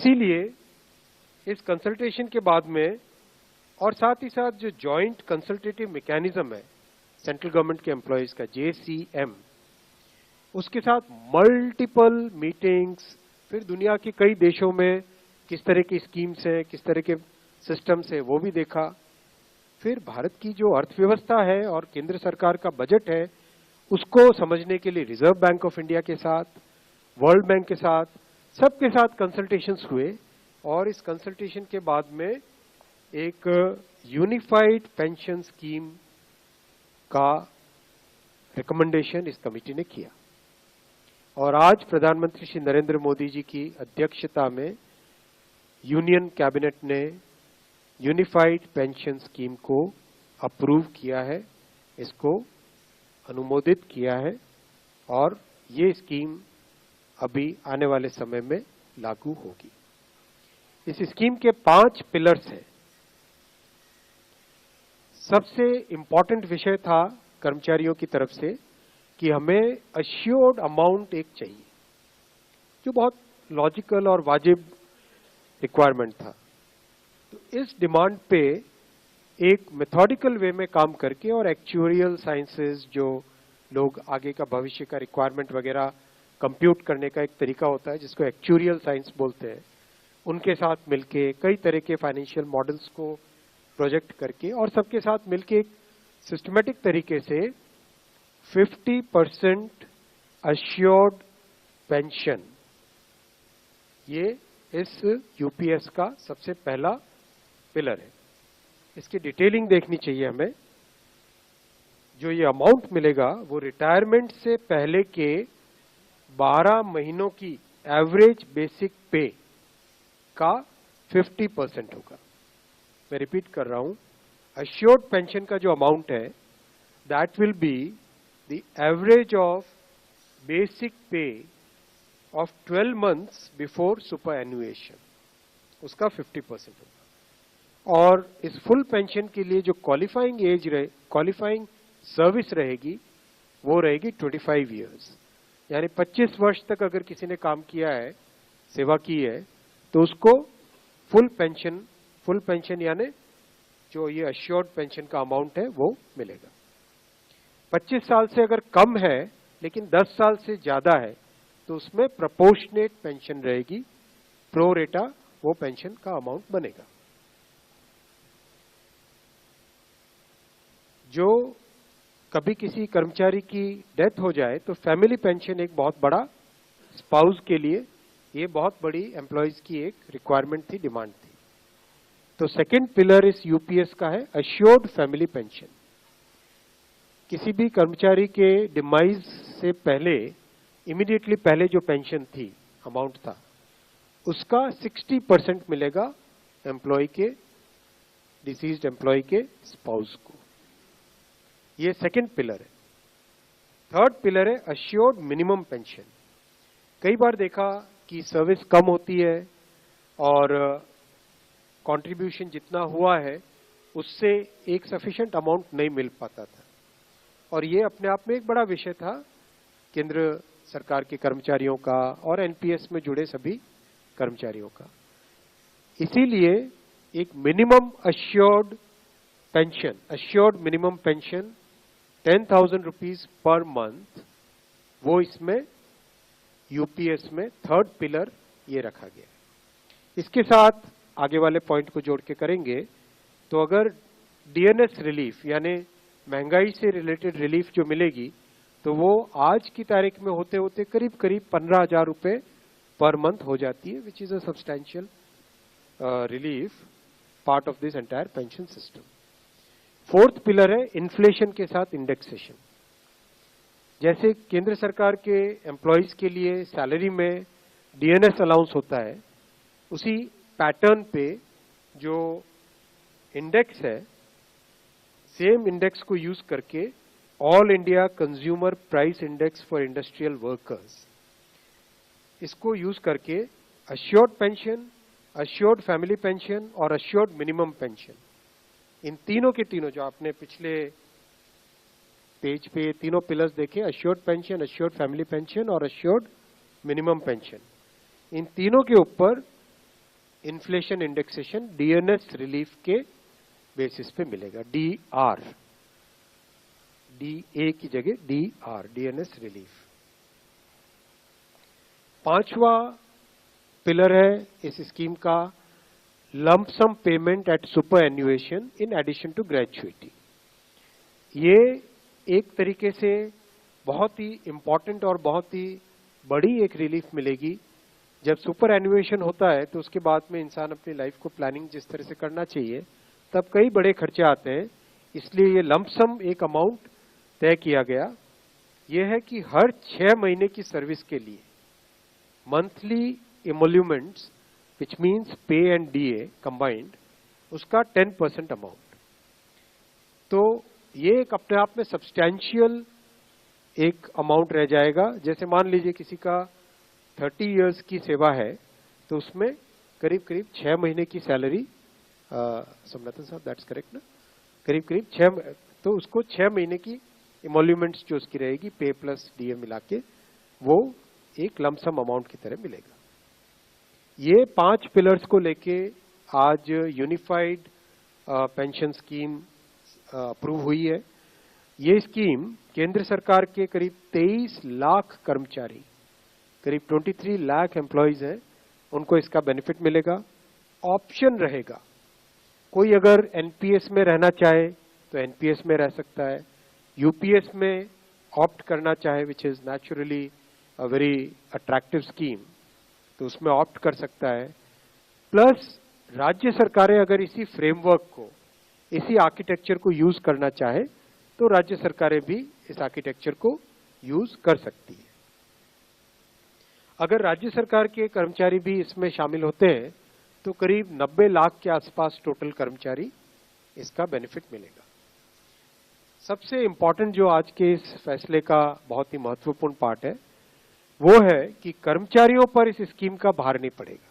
इसीलिए इस कंसल्टेशन के बाद में और साथ ही साथ जो जॉइंट कंसल्टेटिव मैकेनिज्म है सेंट्रल गवर्नमेंट के एम्प्लॉयज का JCM, उसके साथ मल्टीपल मीटिंग्स, फिर दुनिया के कई देशों में किस तरह की स्कीम्स हैं, किस तरह के सिस्टम्स हैं, वो भी देखा। फिर भारत की जो अर्थव्यवस्था है और केंद्र सरकार का बजट है उसको समझने के लिए रिजर्व बैंक ऑफ इंडिया के साथ, वर्ल्ड बैंक के साथ, सबके साथ कंसल्टेशंस हुए और इस कंसल्टेशन के बाद में एक यूनिफाइड पेंशन स्कीम का रिकमेंडेशन इस कमेटी ने किया और आज प्रधानमंत्री श्री नरेंद्र मोदी जी की अध्यक्षता में यूनियन कैबिनेट ने यूनिफाइड पेंशन स्कीम को अप्रूव किया है, इसको अनुमोदित किया है और ये स्कीम अभी आने वाले समय में लागू होगी। इस स्कीम के 5 पिलर्स हैं। सबसे इंपॉर्टेंट विषय था कर्मचारियों की तरफ से कि हमें अश्योर्ड अमाउंट एक चाहिए, जो बहुत लॉजिकल और वाजिब रिक्वायरमेंट था। तो इस डिमांड पे एक मेथोडिकल वे में काम करके और एक्चुअरियल साइंसेस, जो लोग आगे का भविष्य का रिक्वायरमेंट वगैरह कंप्यूट करने का एक तरीका होता है जिसको एक्चुअरियल साइंस बोलते हैं, उनके साथ मिलके कई तरह के फाइनेंशियल मॉडल्स को प्रोजेक्ट करके और सबके साथ मिलके एक सिस्टमेटिक तरीके से 50% अश्योर्ड पेंशन, ये इस यूपीएस का सबसे पहला पिलर है। इसकी डिटेलिंग देखनी चाहिए हमें। जो ये अमाउंट मिलेगा वो रिटायरमेंट से पहले के 12 महीनों की एवरेज बेसिक पे का 50% होगा। मैं रिपीट कर रहा हूं, अश्योर्ड पेंशन का जो अमाउंट है that will be the average of basic पे ऑफ 12 मंथ्स बिफोर सुपर एनुएशन, उसका 50% होगा। और इस फुल पेंशन के लिए जो क्वालिफाइंग सर्विस रहेगी वो रहेगी 25 इयर्स, यानी 25 वर्ष तक अगर किसी ने काम किया है, सेवा की है, तो उसको फुल पेंशन यानी जो ये अश्योर्ड पेंशन का अमाउंट है वो मिलेगा। 25 साल से अगर कम है लेकिन 10 साल से ज्यादा है तो उसमें प्रोपोर्शनेट पेंशन रहेगी, प्रो रेटा वो पेंशन का अमाउंट बनेगा। जो कभी किसी कर्मचारी की डेथ हो जाए तो फैमिली पेंशन एक बहुत बड़ा, स्पाउस के लिए ये बहुत बड़ी एम्प्लॉयज की एक रिक्वायरमेंट थी, डिमांड थी। तो सेकंड पिलर इस यूपीएस का है अश्योर्ड फैमिली पेंशन। किसी भी कर्मचारी के डिमाइज से पहले, इमीडिएटली पहले जो पेंशन थी, अमाउंट था, उसका 60% मिलेगा एम्प्लॉय के, डिसीज्ड एम्प्लॉय के स्पाउस को। ये सेकंड पिलर है। थर्ड पिलर है अश्योर्ड मिनिमम पेंशन। कई बार देखा कि सर्विस कम होती है और कंट्रीब्यूशन जितना हुआ है उससे एक सफिशिएंट अमाउंट नहीं मिल पाता था और ये अपने आप में एक बड़ा विषय था केंद्र सरकार के कर्मचारियों का और एनपीएस में जुड़े सभी कर्मचारियों का। इसीलिए एक minimum assured pension, assured minimum pension 10,000 rupees per month, वो इसमें यूपीएस में थर्ड पिलर ये रखा गया। इसके साथ आगे वाले पॉइंट को जोड़ के करेंगे तो अगर डीएनएस रिलीफ यानी महंगाई से रिलेटेड रिलीफ जो मिलेगी तो वो आज की तारीख में होते होते करीब करीब 15,000 रुपए पर मंथ हो जाती है, which is a substantial relief part of this entire pension system. Fourth pillar है इन्फ्लेशन के साथ इंडेक्सेशन। जैसे केंद्र सरकार के एम्प्लॉयज के लिए सैलरी में डीएनएस अलाउंस होता है, उसी पैटर्न पे जो इंडेक्स है, सेम इंडेक्स को यूज करके all India consumer price index for industrial workers, इसको यूज करके assured pension, assured family pension और अश्योर्ड मिनिमम पेंशन, इन तीनों के तीनों जो आपने पिछले पेज पे तीनों पिलर्स देखे, assured pension, assured family pension और अश्योर्ड मिनिमम पेंशन, इन तीनों के ऊपर इन्फ्लेशन इंडेक्सेशन डीएनएस रिलीफ के बेसिस पे मिलेगा, डीआर, डीए की जगह डीआर, डीएनएस रिलीफ। पांचवा पिलर है इस स्कीम का lump sum payment at superannuation in addition to gratuity. ये एक तरीके से बहुत ही इंपॉर्टेंट और बहुत ही बड़ी एक रिलीफ मिलेगी। जब सुपर एन्युएशन होता है तो उसके बाद में इंसान अपनी लाइफ को प्लानिंग जिस तरह से करना चाहिए तब कई बड़े खर्चे आते हैं, इसलिए ये लंप सम एक अमाउंट तय किया गया। यह है कि हर 6 महीने की सर्विस के लिए मंथली एमोल्यूमेंट्स विच मीन्स पे एंड डीए कंबाइंड, उसका 10% अमाउंट। तो ये एक अपने आप में सब्सटैंशियल एक अमाउंट रह जाएगा। जैसे मान लीजिए किसी का 30 इयर्स की सेवा है तो उसमें करीब करीब 6 महीने की सैलरी, सोमनाथन साहब दैट्स करेक्ट ना, करीब करीब 6, तो उसको 6 महीने की इमोल्यूमेंट्स जो उसकी रहेगी पे प्लस डीए मिला के वो एक लमसम अमाउंट की तरह मिलेगा। ये 5 पिलर्स को लेके आज यूनिफाइड पेंशन स्कीम अप्रूव हुई है। ये स्कीम केंद्र सरकार के करीब 23 लाख कर्मचारी, करीब 23 लाख एम्प्लॉइज हैं, उनको इसका बेनिफिट मिलेगा। ऑप्शन रहेगा, कोई अगर एनपीएस में रहना चाहे तो एनपीएस में रह सकता है, यूपीएस में ऑप्ट करना चाहे which is naturally a very attractive scheme तो उसमें ऑप्ट कर सकता है। प्लस राज्य सरकारें अगर इसी फ्रेमवर्क को, इसी आर्किटेक्चर को यूज करना चाहे तो राज्य सरकारें भी इस आर्किटेक्चर को यूज कर सकती है। अगर राज्य सरकार के कर्मचारी भी इसमें शामिल होते हैं तो करीब 90 लाख के आसपास टोटल कर्मचारी इसका बेनिफिट मिलेगा। सबसे इंपॉर्टेंट जो आज के इस फैसले का बहुत ही महत्वपूर्ण पार्ट है वो है कि कर्मचारियों पर इस स्कीम का भार नहीं पड़ेगा।